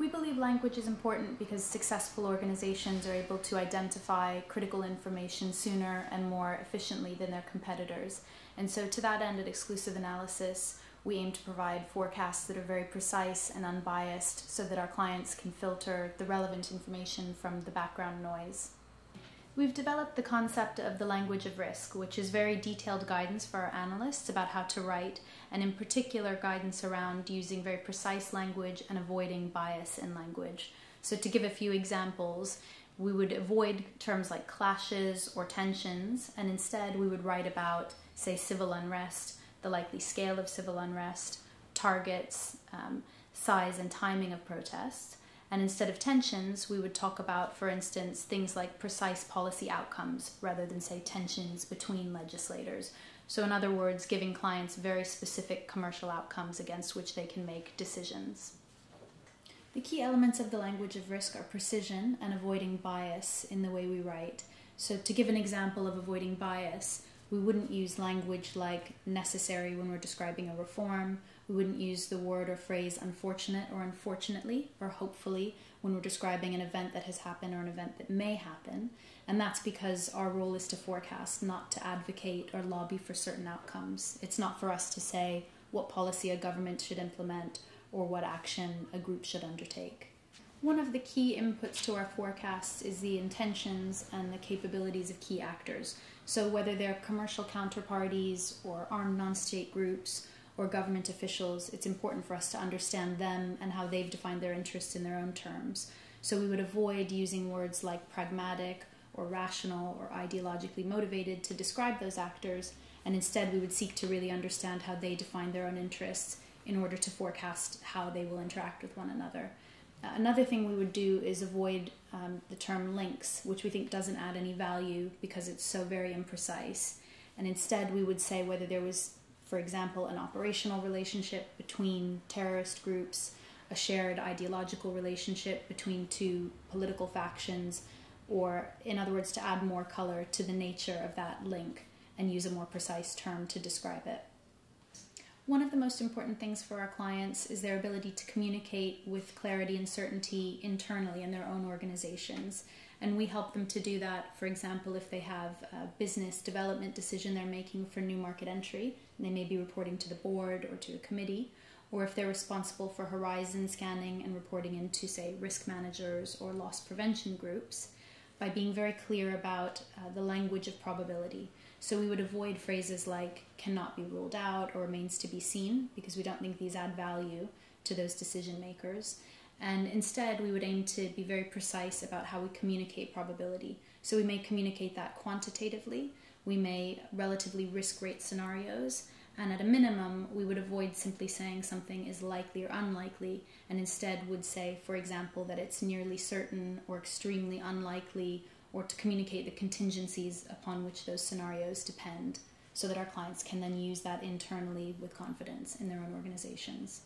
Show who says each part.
Speaker 1: We believe language is important because successful organizations are able to identify critical information sooner and more efficiently than their competitors. And so to that end, at Exclusive Analysis, we aim to provide forecasts that are very precise and unbiased so that our clients can filter the relevant information from the background noise. We've developed the concept of the language of risk, which is very detailed guidance for our analysts about how to write, and in particular guidance around using very precise language and avoiding bias in language. So to give a few examples, we would avoid terms like clashes or tensions, and instead we would write about, say, civil unrest, the likely scale of civil unrest, targets, size and timing of protests. And instead of tensions, we would talk about, for instance, things like precise policy outcomes rather than, say, tensions between legislators. So in other words, giving clients very specific commercial outcomes against which they can make decisions. The key elements of the language of risk are precision and avoiding bias in the way we write. So to give an example of avoiding bias, we wouldn't use language like necessary when we're describing a reform. We wouldn't use the word or phrase unfortunate or unfortunately or hopefully when we're describing an event that has happened or an event that may happen. And that's because our role is to forecast, not to advocate or lobby for certain outcomes. It's not for us to say what policy a government should implement or what action a group should undertake. One of the key inputs to our forecasts is the intentions and the capabilities of key actors. So whether they're commercial counterparties or armed non-state groups or government officials, it's important for us to understand them and how they've defined their interests in their own terms. So we would avoid using words like pragmatic or rational or ideologically motivated to describe those actors, and instead we would seek to really understand how they define their own interests in order to forecast how they will interact with one another. Another thing we would do is avoid the term links, which we think doesn't add any value because it's so very imprecise. And instead we would say whether there was, for example, an operational relationship between terrorist groups, a shared ideological relationship between two political factions, or in other words, to add more color to the nature of that link and use a more precise term to describe it. One of the most important things for our clients is their ability to communicate with clarity and certainty internally in their own organizations. And we help them to do that, for example, if they have a business development decision they're making for new market entry, and they may be reporting to the board or to a committee, or if they're responsible for horizon scanning and reporting into, say, risk managers or loss prevention groups, by being very clear about the language of probability. So we would avoid phrases like cannot be ruled out or remains to be seen, because we don't think these add value to those decision makers. And instead, we would aim to be very precise about how we communicate probability. So we may communicate that quantitatively, we may relatively risk-rate scenarios, and at a minimum, we would avoid simply saying something is likely or unlikely, and instead would say, for example, that it's nearly certain or extremely unlikely, or to communicate the contingencies upon which those scenarios depend, so that our clients can then use that internally with confidence in their own organizations.